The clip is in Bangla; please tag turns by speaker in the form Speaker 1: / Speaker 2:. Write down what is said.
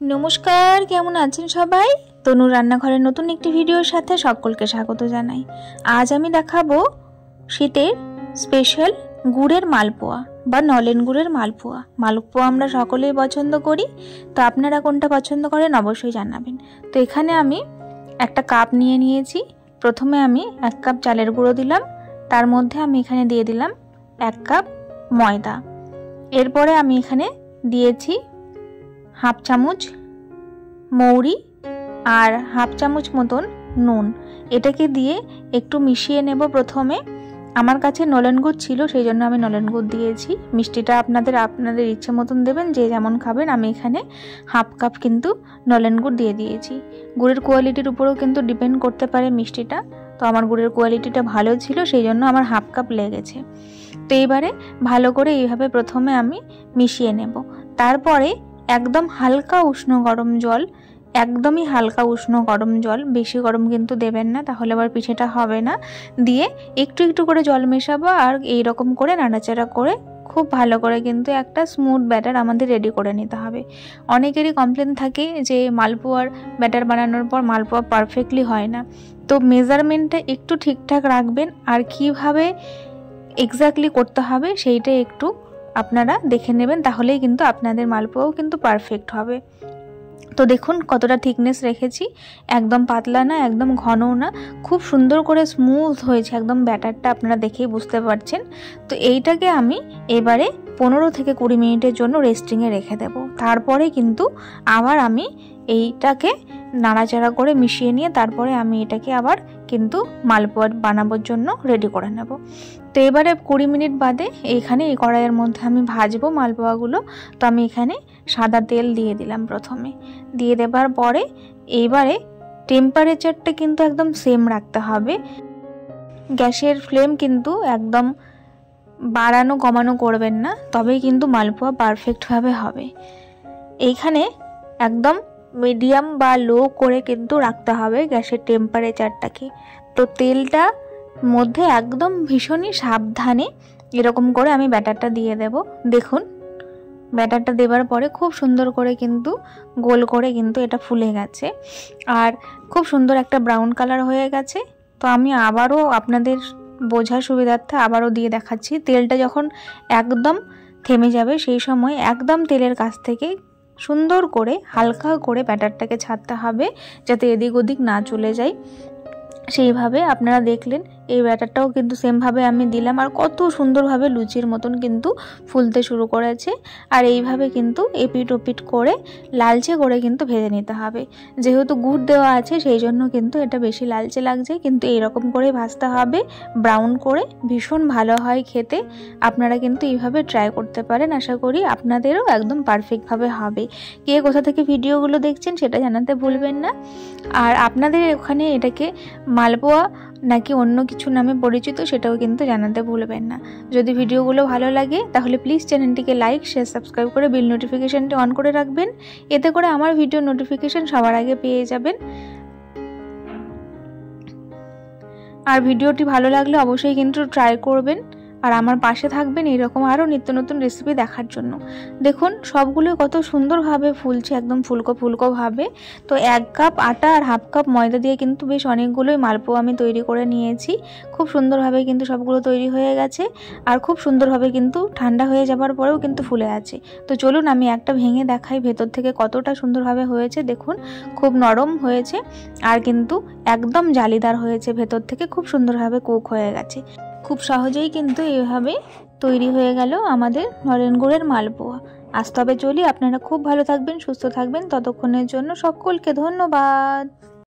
Speaker 1: नमस्कार, केमन आছেন সবাই? তনুর রান্নাঘরের নতুন একটি ভিডিওর সাথে সকলকে স্বাগত জানাই। আজ আমি দেখাবো শীতের স্পেশাল গুড়ের মালপোয়া বা নলেন গুড়ের মালপোয়া। মালপোয়া আমরা সকলেই পছন্দ করি, তো আপনারা কোনটা পছন্দ করেন অবশ্যই জানাবেন। তো এখানে আমি একটা কাপ নিয়ে নিয়েছি। প্রথমে আমি 1 কাপ চালের গুঁড়ো দিলাম, তার মধ্যে আমি এখানে দিয়ে দিলাম 1 কাপ ময়দা। এরপরে আমি এখানে দিয়েছি हाफ चामच मौरी और हाफ चामच मतन नुन। एटाके दिए एकटू मिशिए नेब। प्रथमे आमार काछे नलेन गुड़ छिलो, सेई जोन्नो आमि नलेन गुड़ दिएछि। मिष्टिटा आपनादेर आपनादेर इच्छा मतन देबेन, जे जेमन खाबेन। आमि एखाने हाफ काप किन्तु नलेन गुड़ दिए दिएछि। गुड़ेर क्वालिटिर उपरेও किन्तु डिपेंड करते पारे मिष्टिटा। तो आमार गुड़ेर क्वालिटिटा भालो छिलो, सेई जोन्नो आमार हाफ काप लेगेছে। तो एबारे भालो करे এইভাবে प्रथमे आमि मिशिए नेब। तारपरे एकदम हालका उष्ण गरम जल, एकदम ही हालका उष्ण गरम जल, बेशी गरम किन्तु देबेन ना, ताहले आबार पिठेटा होबे ना। दिए एकटू एकटू करे जल मेशाबो और एई रकम करे नाड़ाचाड़ा करे खूब भालो करे किन्तु एकटा स्मुथ बैटार आमादेर रेडी करे निते होबे। अनेकेरই कमप्लेन थाके जे मालपोयार बैटार बानानोर पर मालपोया पारफेक्टली हय ना। तो मेजारमेंटटा एकटू ठीकठाक राखबेन और किभाबे एक्साक्टली करते होबे सेइटा एकटू আপনারা দেখে নেবেন, তাহলেই কিন্তু আপনাদের মালপোয়াও কিন্তু পারফেক্ট হবে। তো দেখুন কতটা থিকনেস রেখেছি, একদম পাতলা না একদম ঘনও না, খুব সুন্দর করে স্মুথ হয়েছে একদম ব্যাটারটা, আপনারা দেখেই বুঝতে পারছেন। তো এইটাকে আমি এবারে 15 থেকে 20 মিনিটের জন্য রেস্টিংয়ে রেখে দেব। তারপরে কিন্তু আবার আমি এইটাকে নাড়াচাড়া করে মিশিয়ে নিয়ে তারপরে আমি এটাকে আবার কিন্তু মালপোয়া বানানোর জন্য রেডি করে নেব। তো এবারে 20 মিনিট বাদে এইখানে এই কড়াইয়ের মধ্যে আমি ভাজবো মালপোয়াগুলো। তো আমি এখানে সাদা তেল দিয়ে দিলাম। প্রথমে দিয়ে দেবার পরে এইবারে টেম্পারেচারটা কিন্তু একদম সেম রাখতে হবে। গ্যাসের ফ্লেম কিন্তু একদম বাড়ানো কমানো করবেন না, তবেই কিন্তু মালপোয়া পারফেক্টভাবে হবে। এইখানে একদম মিডিয়াম বা লো করে কিন্তু রাখতে হবে গ্যাসের টেম্পারেচারটাকে। তো তেলটা মধ্যে একদম ভীষণই সাবধানে এরকম করে আমি ব্যাটারটা দিয়ে দেব। দেখুন ব্যাটারটা দেবার পরে খুব সুন্দর করে কিন্তু গোল করে কিন্তু এটা ফুলে গেছে আর খুব সুন্দর একটা ব্রাউন কালার হয়ে গেছে। তো আমি আবারও আপনাদের বোঝার সুবিধার্থে আবারও দিয়ে দেখাচ্ছি। তেলটা যখন একদম থেমে যাবে সেই সময় একদম তেলের কাছ থেকে সুন্দর করে হালকা করে ব্যাটারটাকে ছাড়তে হবে, যাতে এদিক ওদিক না চলে যায়। সেইভাবে আপনারা দেখলেন এই ব্যাটারটাও কিন্তু সেমভাবে আমি দিলাম আর কত সুন্দরভাবে লুচির মতন কিন্তু ফুলতে শুরু করেছে। আর এইভাবে কিন্তু এপিট ওপিট করে লালচে করে কিন্তু ভেজে নিতে হবে। যেহেতু গুড় দেওয়া আছে সেই জন্য কিন্তু এটা বেশি লালচে লাগছে, কিন্তু এইরকম করে ভাজতে হবে ব্রাউন করে, ভীষণ ভালো হয় খেতে। আপনারা কিন্তু এইভাবে ট্রাই করতে পারেন, আশা করি আপনাদেরও একদম পারফেক্টভাবে হবে। কে কোথা থেকে ভিডিওগুলো দেখছেন সেটা জানাতে ভুলবেন না। আর আপনাদের ওখানে এটাকে মালপোয়া নাকি অন্য কিছু নামে পরিচিত সেটাও কিন্তু জানাতে ভুলবেন না। যদি ভিডিওগুলো ভালো লাগে তাহলে প্লিজ চ্যানেলটিকে লাইক শেয়ার সাবস্ক্রাইব করে বেল নোটিফিকেশনটি অন করে রাখবেন, এতে করে আমার ভিডিও নোটিফিকেশন সবার আগে পেয়ে যাবেন। আর ভিডিওটি ভালো লাগলে অবশ্যই কিন্তু ট্রাই করবেন আর আমার পাশে থাকবেন এরকম আরও নিত্য নতুন রেসিপি দেখার জন্য। দেখুন সবগুলো কত সুন্দরভাবে ফুলছে, একদম ফুলকো ফুলকো ভাবে। তো 1 কাপ আটা আর হাফ কাপ ময়দা দিয়ে কিন্তু বেশ অনেকগুলোই মালপোয়া আমি তৈরি করে নিয়েছি। খুব সুন্দরভাবে কিন্তু সবগুলো তৈরি হয়ে গেছে আর খুব সুন্দরভাবে কিন্তু ঠান্ডা হয়ে যাবার পরেও কিন্তু ফুলে আছে। তো চলুন আমি একটা ভেঙে দেখাই ভেতর থেকে কতটা সুন্দরভাবে হয়েছে। দেখুন খুব নরম হয়েছে আর কিন্তু একদম জালিদার হয়েছে, ভেতর থেকে খুব সুন্দরভাবে কুক হয়ে গেছে। খুব সহজেই কিন্তু এইভাবে তৈরি হয়ে গেল আমাদের নলেন গুড়ের মালপোয়া। আজ তবে চলি, আপনারা খুব ভালো থাকবেন, সুস্থ থাকবেন। ততক্ষণের জন্য সকলকে ধন্যবাদ।